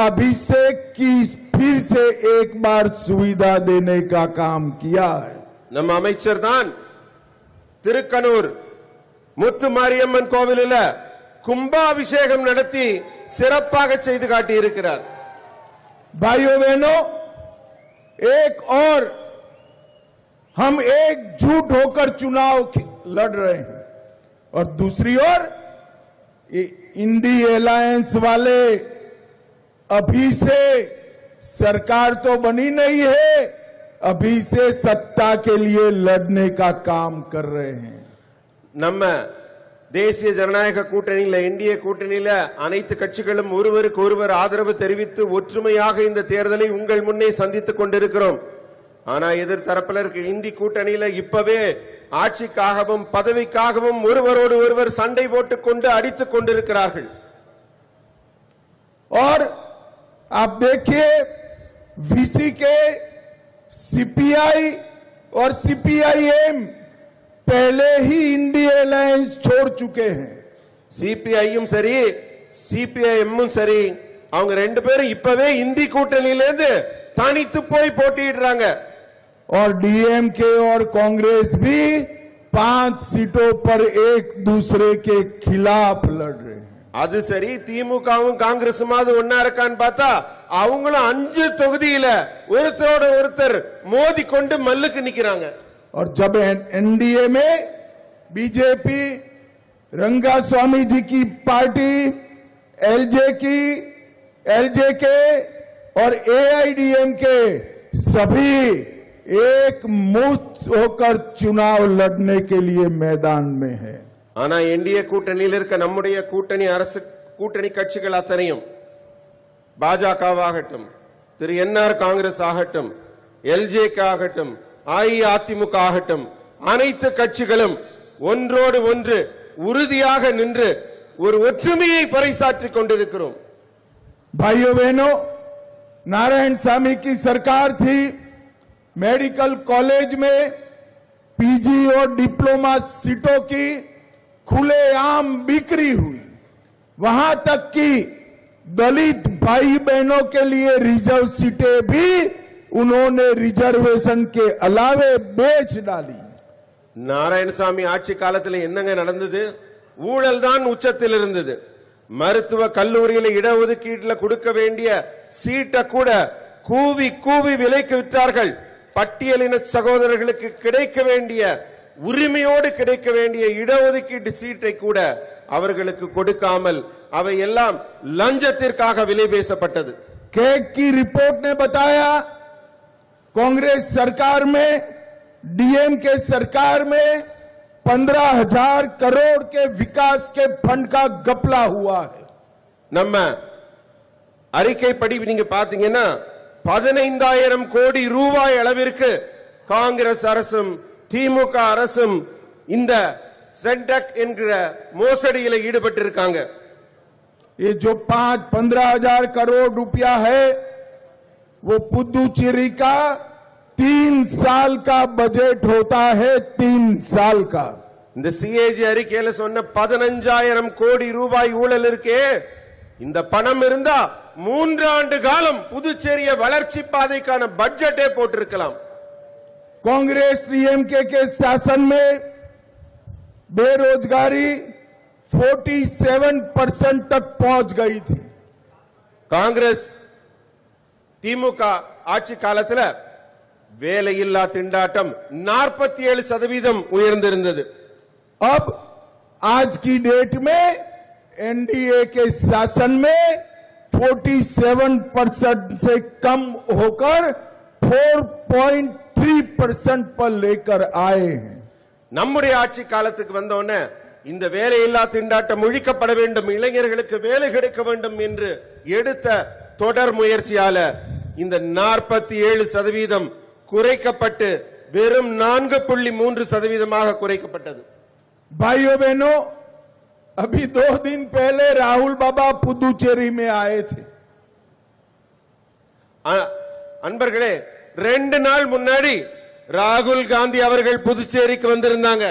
अभिषेक की फिर से एक बार सुविधा देने का काम किया है। நம்ம அமைச்சர் தான் திருக்கனூர் முத்து மாரியம்மன் கோவிலில் கும்பாபிஷேகம் நடத்தி சிறப்பாக செய்து காட்டி இருக்கிறார்। भाइयों बहनों, एक और हम एकजुट होकर चुनाव लड़ रहे हैं और दूसरी ओर इंडी अलायंस वाले अभी से सरकार तो बनी नहीं है, अभी से सत्ता के लिए लड़ने का काम कर रहे हैं। நம்ம தேசிய ஜனநாயக கூட்டணியில என்டிஏ கூட்டணியில அனைத்து கட்சிகளும் ஒருவருக்கு ஒருவர் ஆதரவு தெரிவித்து ஒற்றுமையாக இந்த தேர்தலை உங்கள் முன்னே சந்தித்துக் கொண்டிருக்கிறோம்। ஆனா எதிர்த்தரப்பில் இருக்க இந்தி கூட்டணியில இப்பவே ஆட்சிக்காகவும் பதவிக்காகவும் ஒருவரோடு ஒருவர் சண்டை போட்டுக் கொண்டு அடித்துக் கொண்டிருக்கிறார்கள்। और आप देखिए वीसी के सीपीआई और सीपीआईएम पहले ही इंडी अलायंस छोड़ चुके हैं। சிபிஐயும் சரி சிபிஐஎம்மும் சரி அவங்க ரெண்டு பேரும் இப்பவே இந்தி கூட்டணியிலிருந்து தனித்து போய் போட்டியிடுறாங்க। और डीएमके और कांग्रेस भी 5 सीटों पर एक दूसरे के खिलाफ लड़ रहे हैं। அது சரி திமுகவும் காங்கிரசுமாவது ஒன்னா இருக்கான்னு பார்த்தா அவங்களும் 5 தொகுதியில ஒருத்தரோட ஒருத்தர் மோதி கொண்டு மல்லுக்கு நிக்கிறாங்க। और जब एनडीए में बीजेपी, रंगास्वामी जी की पार्टी, एलजेके और एआईडीएमके सभी एक मुश्त होकर चुनाव लड़ने के लिए मैदान में है। ஆனா என்டிஏ கூட்டணியில் இருக்க நம்முடைய கூட்டணி அரசு கூட்டணி கட்சிகள் அத்தனையும் பாஜகவாகட்டும், திரு என்ஆர் காங்கிரஸ் ஆகட்டும், எல்ஜேகே ஆகட்டும், அஇஅதிமுக ஆகட்டும், அனைத்து கட்சிகளும் ஒன்றோடு ஒன்று உறுதியாக நின்று ஒரு ஒற்றுமையை பறைசாற்றிக் கொண்டிருக்கிறோம்। भाइयों बहनों, नारायण सामी की सरकार थी, मेडिकल कॉलेज में पीजी और डिप्लोमा सीटों की खुलेआम बिक्री हुई, वहां तक कि दलित भाई बहनों के लिए रिजर्व सीटें भी उन्होंने रिजर्वेशन के अलावे बेच डाली। நாராயணசாமி ஆட்சி காலத்தில் என்னங்க நடந்தது? ஊழல் தான் உச்சத்தில் இருந்தது। மருத்துவ கல்லூரியில இடஒதுக்கீட்டுல கொடுக்க வேண்டிய சீட்டை கூட கூவி கூவி விலைக்கு விற்றார்கள்। பட்டியலின சகோதரர்களுக்கு கிடைக்க வேண்டிய உரிமையோடு கிடைக்க வேண்டிய இடஒதுக்கீட்டு சீட்டை கூட அவர்களுக்கு கொடுக்காமல் அவை எல்லாம் லஞ்சத்திற்காக விலை பேசப்பட்டது। केक की रिपोर्ट ने बताया कांग्रेस सरकार में, डीएमके सरकार में 15,000 करोड़ के विकास के फंड का गपला हुआ है। நம்ம அறிக்கைப்படி நீங்க பாத்தீங்கன்னா 15,000 கோடி ரூபாய் அளவிற்கு காங்கிரஸ் அரசும் திமுக அரசும் இந்த சென்டெக் என்கிற மோசடியில் ஈடுபட்டிருக்காங்க। ये जो 15,000 करोड़ रुपया है वो पुदुचेरी का 3 साल का बजट होता है, 3 साल का। இந்த சிஏஜி அறிக்கையில சொன்ன 15,000 கோடி ரூபாய் ஊழல் இருக்கே, இந்த பணம் இருந்தா 3 ஆண்டு காலம் புதுச்சேரிய வளர்ச்சி பாதைக்கான பட்ஜெட்டே போட்டிருக்கலாம்। कांग्रेस डीएमके के शासन में बेरोजगारी 47% तक पहुंच गई थी। காங்கிரஸ் திமுக ஆட்சி காலத்தில் வேலையில்லா திண்டாட்டம் 47% உயர்ந்திருந்தது। अब आज की डेट में एनडीए के शासन में 47% से कम होकर 4.3% पर लेकर आए हैं। நம்முடைய ஆட்சி காலத்துக்கு வந்தோன்னே இந்த வேலையில்லா திண்டாட்டம் ஒழிக்கப்பட வேண்டும், இளைஞர்களுக்கு வேலை கிடைக்க வேண்டும் என்று எடுத்த தொடர் முயற்சியால இந்த 47% குறைக்கப்பட்டு வெறும் 4.3% குறைக்கப்பட்டது। भाइयों बहनों, अभी 2 दिन पहले राहुल बाबा पुदुचेरी में आए थे। அன்பர்களே, 2 நாள் முன்னாடி ராகுல் காந்தி அவர்கள் புதுச்சேரிக்கு வந்திருந்தாங்க।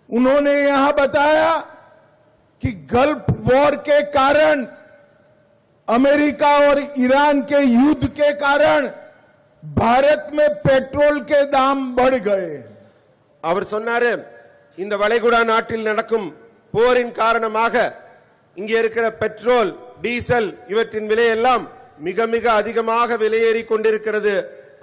उन्होंने यहां बताया कि गल्फ वॉर के कारण अमेरिका और ईरान के युद्ध के कारण भारत में पेट्रोल के दाम बढ़ गए। அவர் சொன்னாரு இந்த வளைகுடா நாட்டில் நடக்கும் போரின் காரணமாக இங்கே இருக்கிற பெட்ரோல் டீசல் இவற்றின் விலை எல்லாம் மிக மிக அதிகமாக விலையேறி கொண்டிருக்கிறது,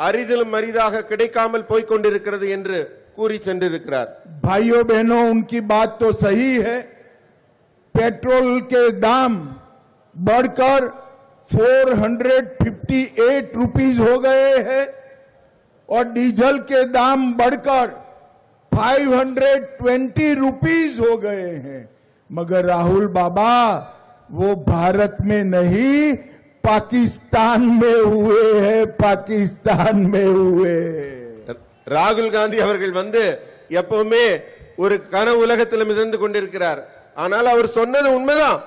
அரிதிலும் அரிதாக கிடைக்காமல் போய்க் கொண்டிருக்கிறது என்று கூறி சென்றிருக்கிறார்। भाइयों बहनों, उनकी बात तो सही है। पेट्रोल के दाम बढ़कर 458 रुपीस हो गए हैं और डीजल के दाम बढ़कर 520 रुपीस हो गए हैं। मगर राहुल बाबा, वो भारत में नहीं पाकिस्तान में हुए हैं, पाकिस्तान में हुए। ராகுல் காந்தி அவர்கள் வந்து எப்பவுமே ஒரு கனவு உலகத்தில் மிதந்து கொண்டிருக்கிறார். ஆனால் அவர் சொன்னது உண்மைதான்.